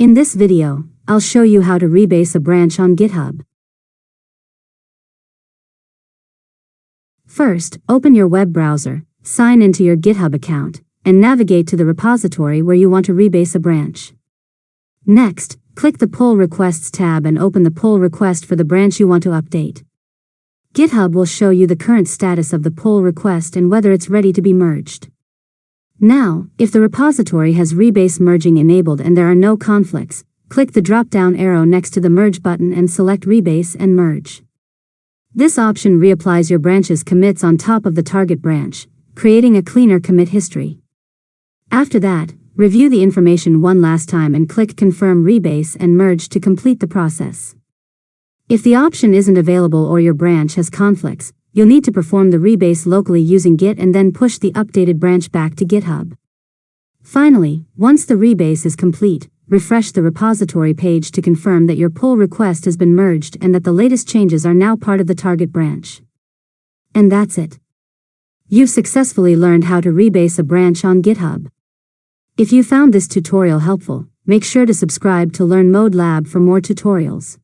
In this video, I'll show you how to rebase a branch on GitHub. First, open your web browser, sign into your GitHub account, and navigate to the repository where you want to rebase a branch. Next, click the Pull Requests tab and open the pull request for the branch you want to update. GitHub will show you the current status of the pull request and whether it's ready to be merged. Now, if the repository has Rebase merging enabled and there are no conflicts, click the drop-down arrow next to the Merge button and select Rebase and Merge. This option reapplies your branch's commits on top of the target branch, creating a cleaner commit history. After that, review the information one last time and click Confirm Rebase and Merge to complete the process. If the option isn't available or your branch has conflicts, you'll need to perform the rebase locally using Git and then push the updated branch back to GitHub. Finally, once the rebase is complete, refresh the repository page to confirm that your pull request has been merged and that the latest changes are now part of the target branch. And that's it. You've successfully learned how to rebase a branch on GitHub. If you found this tutorial helpful, make sure to subscribe to Learn Mode Lab for more tutorials.